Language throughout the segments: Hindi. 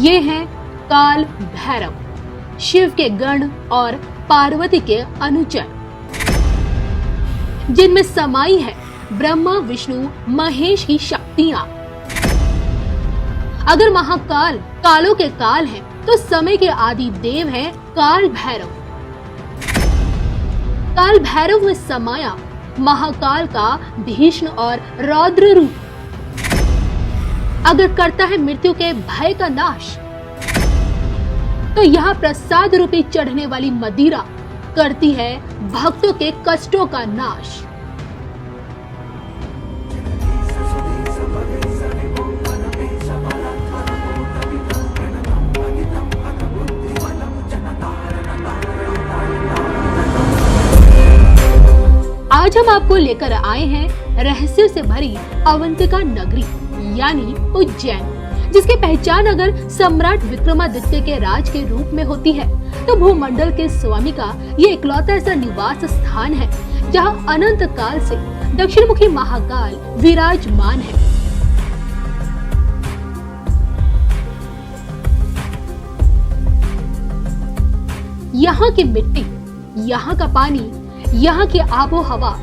ये हैं काल भैरव, शिव के गण और पार्वती के अनुचर, जिनमें समाई है ब्रह्मा विष्णु महेश की शक्तियां। अगर महाकाल कालों के काल हैं, तो समय के आदि देव हैं काल भैरव। काल भैरव में समाया महाकाल का भीष्म और रौद्र रूप। अगर करता है मृत्यु के भय का नाश, तो यहाँ प्रसाद रूपी चढ़ने वाली मदिरा करती है भक्तों के कष्टों का नाश। आज हम आपको लेकर आए हैं रहस्यों से भरी अवंतिका नगरी यानी उज्जैन, जिसकी पहचान अगर सम्राट विक्रमादित्य के राज के रूप में होती है, तो भूमंडल के स्वामी का ये इकलौता ऐसा निवास स्थान है जहां अनंत काल से दक्षिणमुखी महाकाल विराजमान है। यहाँ की मिट्टी, यहाँ का पानी, यहाँ की आबो हवा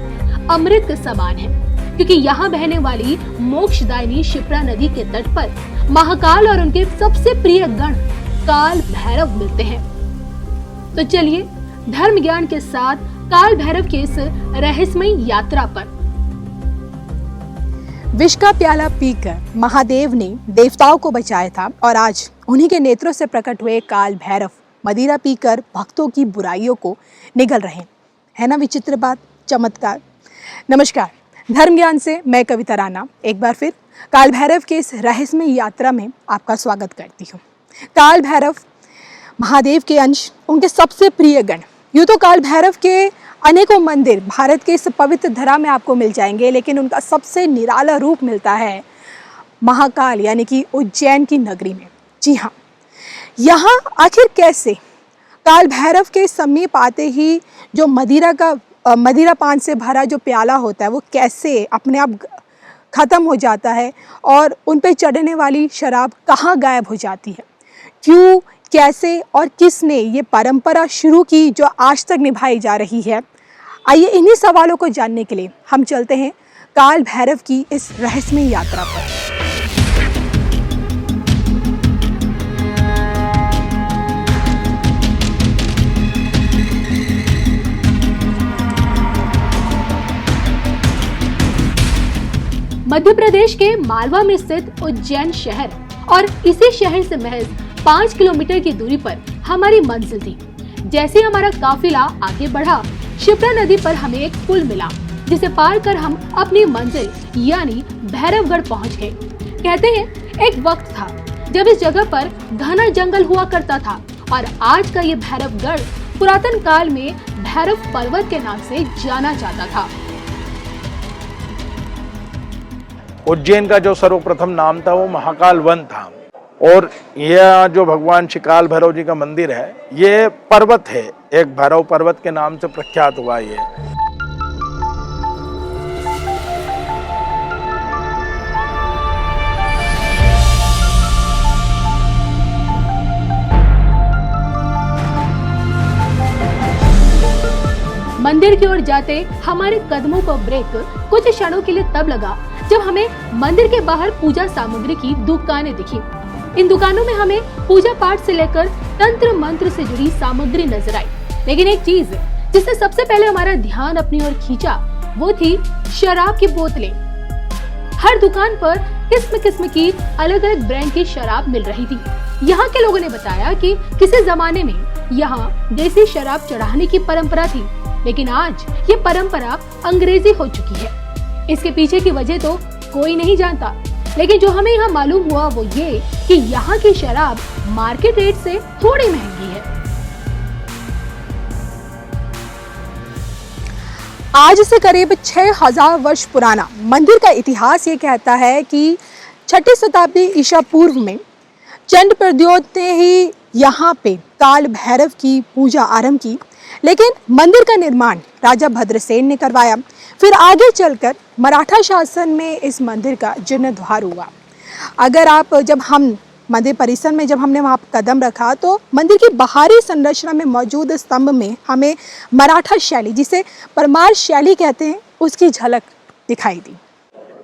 अमृत के समान है, क्योंकि यहाँ बहने वाली मोक्षदायिनी शिप्रा नदी के तट पर महाकाल और उनके सबसे प्रिय गण काल भैरव मिलते हैं। तो चलिए धर्म ज्ञान के साथ काल भैरव की इस रहस्यमयी यात्रा पर। विष का प्याला पीकर महादेव ने देवताओं को बचाया था और आज उन्हीं के नेत्रों से प्रकट हुए काल भैरव मदिरा पीकर भक्तों की बुराइयों को निगल रहे हैं। है ना विचित्र बात, चमत्कार। नमस्कार, धर्म ज्ञान से मैं कविता राणा एक बार फिर काल भैरव के इस रहस्यमय यात्रा में आपका स्वागत करती हूँ। काल भैरव महादेव के अंश, उनके सबसे प्रिय गण। यूँ तो काल भैरव के अनेकों मंदिर भारत के इस पवित्र धरा में आपको मिल जाएंगे, लेकिन उनका सबसे निराला रूप मिलता है महाकाल यानी कि उज्जैन की नगरी में। जी हाँ, यहाँ आखिर कैसे काल भैरव के समीप आते ही जो मदिरा पान से भरा जो प्याला होता है वो कैसे अपने आप खत्म हो जाता है और उन पे चढ़ने वाली शराब कहाँ गायब हो जाती है, क्यों, कैसे और किसने ये परंपरा शुरू की जो आज तक निभाई जा रही है। आइए इन्हीं सवालों को जानने के लिए हम चलते हैं काल भैरव की इस रहस्यमय यात्रा पर। मध्य प्रदेश के मालवा में स्थित उज्जैन शहर और इसी शहर से महज 5 किलोमीटर की दूरी पर हमारी मंजिल थी। जैसे हमारा काफिला आगे बढ़ा, शिप्रा नदी पर हमें एक पुल मिला, जिसे पार कर हम अपनी मंजिल यानी भैरवगढ़ पहुंच गए। कहते हैं एक वक्त था जब इस जगह पर घना जंगल हुआ करता था और आज का ये भैरवगढ़ पुरातन काल में भैरव पर्वत के नाम से जाना जाता था। उज्जैन का जो सर्वप्रथम नाम था वो महाकाल वन था और यह जो भगवान श्री काल भैरव जी का मंदिर है ये पर्वत है, एक भैरव पर्वत के नाम से प्रख्यात हुआ ये। मंदिर की ओर जाते हमारे कदमों को ब्रेक कुछ क्षणों के लिए तब लगा जब हमें मंदिर के बाहर पूजा सामग्री की दुकानें दिखी। इन दुकानों में हमें पूजा पाठ से लेकर तंत्र मंत्र से जुड़ी सामग्री नजर आई, लेकिन एक चीज जिसने सबसे पहले हमारा ध्यान अपनी ओर खींचा वो थी शराब की बोतलें। हर दुकान पर किस्म किस्म की अलग अलग ब्रांड की शराब मिल रही थी। यहाँ के लोगों ने बताया कि किसी जमाने में यहाँ देसी शराब चढ़ाने की परंपरा थी, लेकिन आज ये परंपरा अंग्रेजी हो चुकी है। इसके पीछे की वजह तो कोई नहीं जानता, लेकिन जो हमें यहाँ मालूम हुआ वो ये कि यहाँ की शराब मार्केट रेट से थोड़ी महंगी है। आज से करीब 6000 वर्ष पुराना मंदिर का इतिहास ये कहता है कि 6ठी शताब्दी ईसा पूर्व में चंड प्रद्योत ने ही यहाँ पे काल भैरव की पूजा आरंभ की, लेकिन मंदिर का निर्माण राजा भद्रसेन ने करवाया। फिर आगे चलकर मराठा शासन में इस मंदिर का जीर्णोद्धार हुआ। जब हम मंदिर परिसर में जब हमने वहाँ कदम रखा तो मंदिर की बाहरी संरचना में मौजूद स्तंभ में हमें मराठा शैली, जिसे परमार शैली कहते हैं, उसकी झलक दिखाई दी।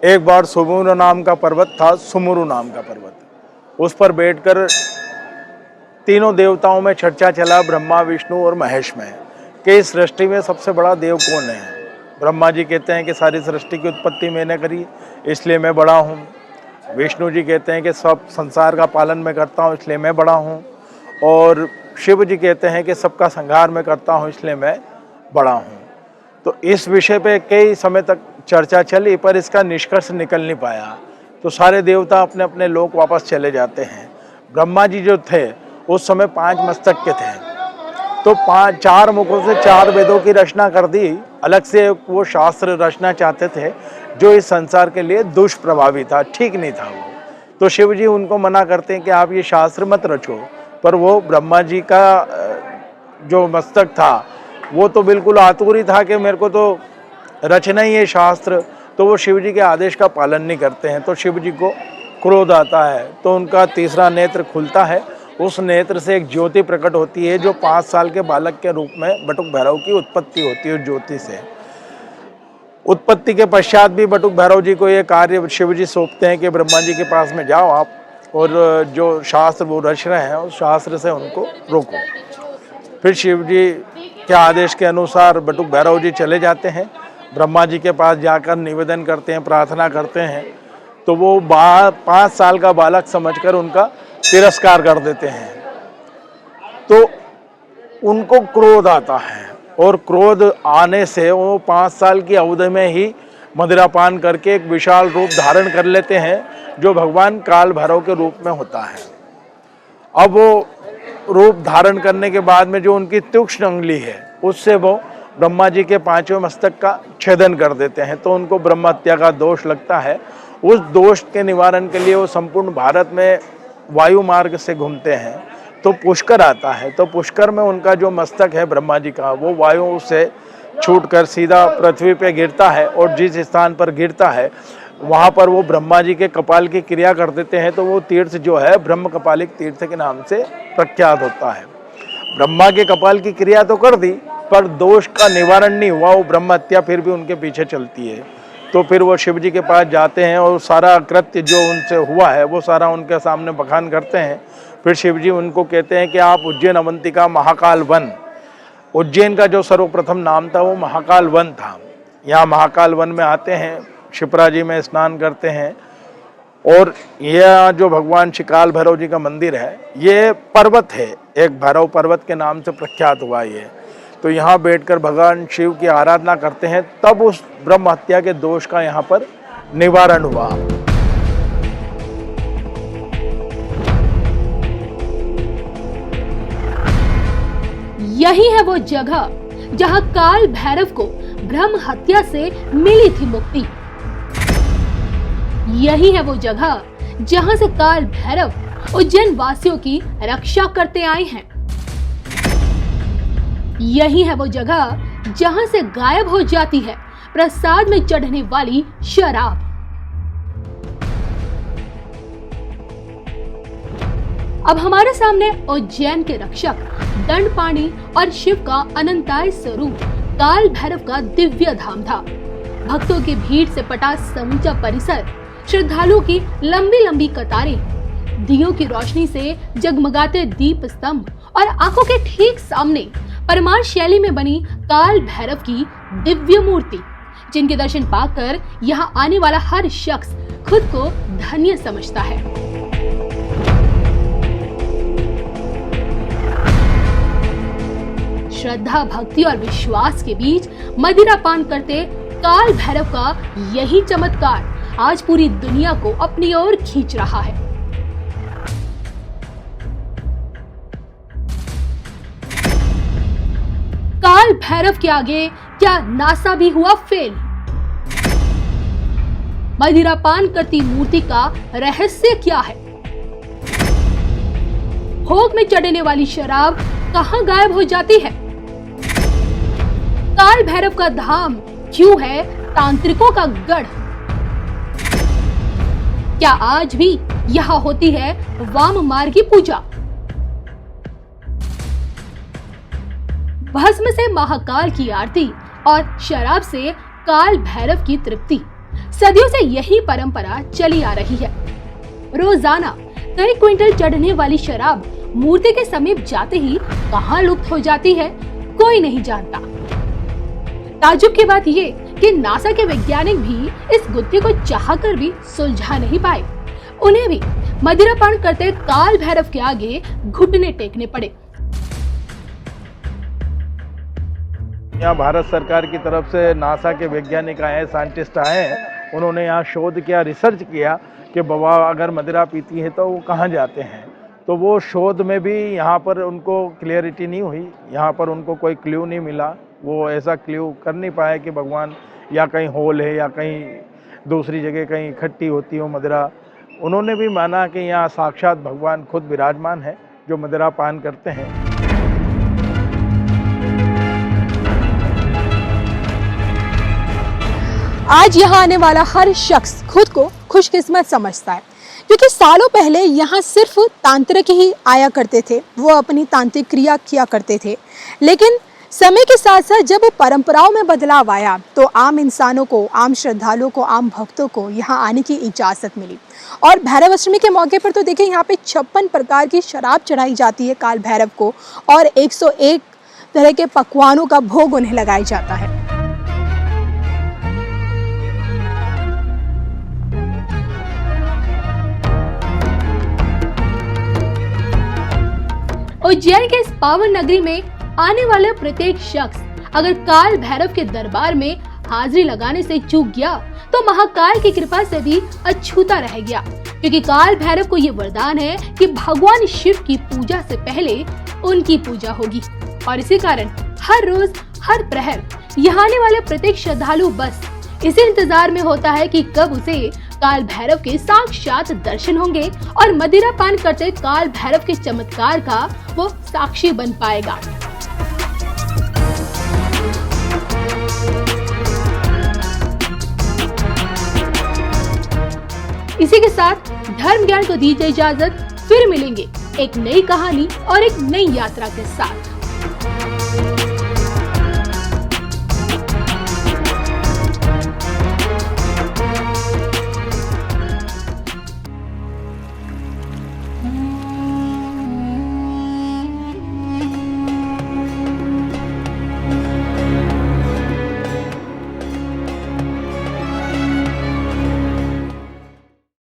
एक बार सुमुरु नाम का पर्वत था, सुमुरु नाम का पर्वत, उस पर बैठकर तीनों देवताओं में चर्चा चला, ब्रह्मा, विष्णु और महेश में, कि इस सृष्टि में सबसे बड़ा देव कौन है। ब्रह्मा जी कहते हैं कि सारी सृष्टि की उत्पत्ति मैंने करी, इसलिए मैं बड़ा हूँ। विष्णु जी कहते हैं कि सब संसार का पालन मैं करता हूँ, इसलिए मैं बड़ा हूँ। और शिव जी कहते हैं कि सबका संहार मैं करता हूँ, इसलिए मैं बड़ा हूँ। तो इस विषय पे कई समय तक चर्चा चली, पर इसका निष्कर्ष निकल नहीं पाया। तो सारे देवता अपने अपने लोक वापस चले जाते हैं। ब्रह्मा जी जो थे उस समय 5 मस्तक के थे, तो 4 मुखों से 4 वेदों की रचना कर दी। अलग से वो शास्त्र रचना चाहते थे जो इस संसार के लिए दुष्प्रभावी था, ठीक नहीं था वो। तो शिव जी उनको मना करते हैं कि आप ये शास्त्र मत रचो। पर वो ब्रह्मा जी का जो मस्तक था वो तो बिल्कुल आतुर ही था कि मेरे को तो रचना ही है शास्त्र। तो वो शिव जी के आदेश का पालन नहीं करते हैं। तो शिव जी को क्रोध आता है, तो उनका तीसरा नेत्र खुलता है। उस नेत्र से एक ज्योति प्रकट होती है जो 5 साल के बालक के रूप में बटुक भैरव की उत्पत्ति होती है। ज्योति से उत्पत्ति के पश्चात भी बटुक भैरव जी को ये कार्य शिव जी सौंपते हैं कि ब्रह्मा जी के पास में जाओ आप, और जो शास्त्र वो रच रहे हैं उस शास्त्र से उनको रोको। फिर शिव जी के आदेश के अनुसार बटुक भैरव जी चले जाते हैं, ब्रह्मा जी के पास जाकर निवेदन करते हैं, प्रार्थना करते हैं। तो वो 5 साल का बालक समझकर उनका तिरस्कार कर देते हैं। तो उनको क्रोध आता है, और क्रोध आने से वो 5 साल की अवधि में ही मदिरापान करके एक विशाल रूप धारण कर लेते हैं, जो भगवान काल भैरव के रूप में होता है। अब वो रूप धारण करने के बाद में जो उनकी तीक्ष्ण अंगुली है उससे वो ब्रह्मा जी के 5वें मस्तक का छेदन कर देते हैं। तो उनको ब्रह्म हत्या का दोष लगता है। उस दोष के निवारण के लिए वो संपूर्ण भारत में वायु मार्ग से घूमते हैं। तो पुष्कर आता है, तो पुष्कर में उनका जो मस्तक है ब्रह्मा जी का, वो वायु से छूटकर सीधा पृथ्वी पे गिरता है, और जिस स्थान पर गिरता है वहाँ पर वो ब्रह्मा जी के कपाल की क्रिया कर देते हैं। तो वो तीर्थ जो है ब्रह्म कपालिक तीर्थ के नाम से प्रख्यात होता है। ब्रह्मा के कपाल की क्रिया तो कर दी, पर दोष का निवारण नहीं हुआ। वो ब्रह्म हत्या फिर भी उनके पीछे चलती है। तो फिर वो शिव जी के पास जाते हैं और सारा कृत्य जो उनसे हुआ है वो सारा उनके सामने बखान करते हैं। फिर शिव जी उनको कहते हैं कि आप उज्जैन अवंतिका महाकाल वन, उज्जैन का जो सर्वप्रथम नाम था वो महाकाल वन था, यहाँ महाकाल वन में आते हैं, शिप्रा जी में स्नान करते हैं। और यह जो भगवान शिकाल भैरव जी का मंदिर है ये पर्वत है, एक भैरव पर्वत के नाम से प्रख्यात हुआ ये। तो यहाँ बैठकर भगवान शिव की आराधना करते हैं, तब उस ब्रह्म हत्या के दोष का यहाँ पर निवारण हुआ। यही है वो जगह जहां काल भैरव को ब्रह्म हत्या से मिली थी मुक्ति। यही है वो जगह जहां से काल भैरव उज्जैन वासियों की रक्षा करते आए हैं। यही है वो जगह जहां से गायब हो जाती है प्रसाद में चढ़ने वाली शराब। अब हमारे सामने उज्जैन के रक्षक दंडपाणि और शिव का अनंताय स्वरूप काल भैरव का दिव्य धाम था। भक्तों की भीड़ से पटा समूचा परिसर, श्रद्धालुओं की लंबी लंबी कतारें, दियों की रोशनी से जगमगाते दीप स्तंभ और आंखों के ठीक सामने परमार शैली में बनी काल भैरव की दिव्य मूर्ति, जिनके दर्शन पाकर यहाँ आने वाला हर शख्स खुद को धन्य समझता है। श्रद्धा, भक्ति और विश्वास के बीच मदिरा पान करते काल भैरव का यही चमत्कार आज पूरी दुनिया को अपनी ओर खींच रहा है। काल भैरव के आगे क्या नासा भी हुआ फेल? मदिरा पान करती मूर्ति का रहस्य क्या है? भोग में चढ़ने वाली शराब कहां गायब हो जाती है? काल भैरव का धाम क्यों है तांत्रिकों का गढ़? क्या आज भी यहाँ होती है वाम मार्गी पूजा। भस्म से महाकाल की आरती और शराब से काल भैरव की तृप्ति, सदियों से यही परंपरा चली आ रही है। रोजाना कई क्विंटल चढ़ने वाली शराब मूर्ति के समीप जाते ही कहां लुप्त हो जाती है, कोई नहीं जानता। ताज्जुब की बात ये कि नासा के वैज्ञानिक भी इस गुत्थी को चाहकर भी सुलझा नहीं पाए। उन्हें भी मदिरापान करते काल भैरव के आगे घुटने टेकने पड़े। यहाँ भारत सरकार की तरफ से नासा के वैज्ञानिक आए, साइंटिस्ट आए, उन्होंने यहाँ शोध किया, रिसर्च किया कि बाबा अगर मदिरा पीती है तो वो कहाँ जाते हैं। तो वो शोध में भी यहाँ पर उनको क्लियरिटी नहीं हुई, यहाँ पर उनको कोई क्ल्यू नहीं मिला। वो ऐसा क्ल्यू कर नहीं पाए कि भगवान या कहीं होल है या कहीं दूसरी जगह कहीं इकट्ठी होती हो मदिरा। उन्होंने भी माना कि यहाँ साक्षात भगवान खुद विराजमान है जो मदिरा पान करते हैं। आज यहाँ आने वाला हर शख्स खुद को खुशकिस्मत समझता है, क्योंकि सालों पहले यहाँ सिर्फ तांत्रिक ही आया करते थे, वो अपनी तांत्रिक क्रिया किया करते थे। लेकिन समय के साथ साथ जब परंपराओं में बदलाव आया तो आम इंसानों को, आम श्रद्धालुओं को, आम भक्तों को यहाँ आने की इजाज़त मिली। और भैरव अष्टमी के मौके पर तो देखिए यहाँ पे 56 प्रकार की शराब चढ़ाई जाती है काल भैरव को, और 101 तरह के पकवानों का भोग उन्हें लगाया जाता है। उज्जैन के इस पावन नगरी में आने वाला प्रत्येक शख्स अगर काल भैरव के दरबार में हाजिरी लगाने से चूक गया तो महाकाल की कृपा से भी अछूता रह गया, क्योंकि काल भैरव को ये वरदान है कि भगवान शिव की पूजा से पहले उनकी पूजा होगी। और इसी कारण हर रोज हर प्रहर यहाँ आने वाले प्रत्येक श्रद्धालु बस इसी इंतजार में होता है कि कब उसे काल भैरव के साक्षात दर्शन होंगे और मदिरा पान करते काल भैरव के चमत्कार का वो साक्षी बन पाएगा। इसी के साथ धर्म ज्ञान को दीजिए इजाजत, फिर मिलेंगे एक नई कहानी और एक नई यात्रा के साथ।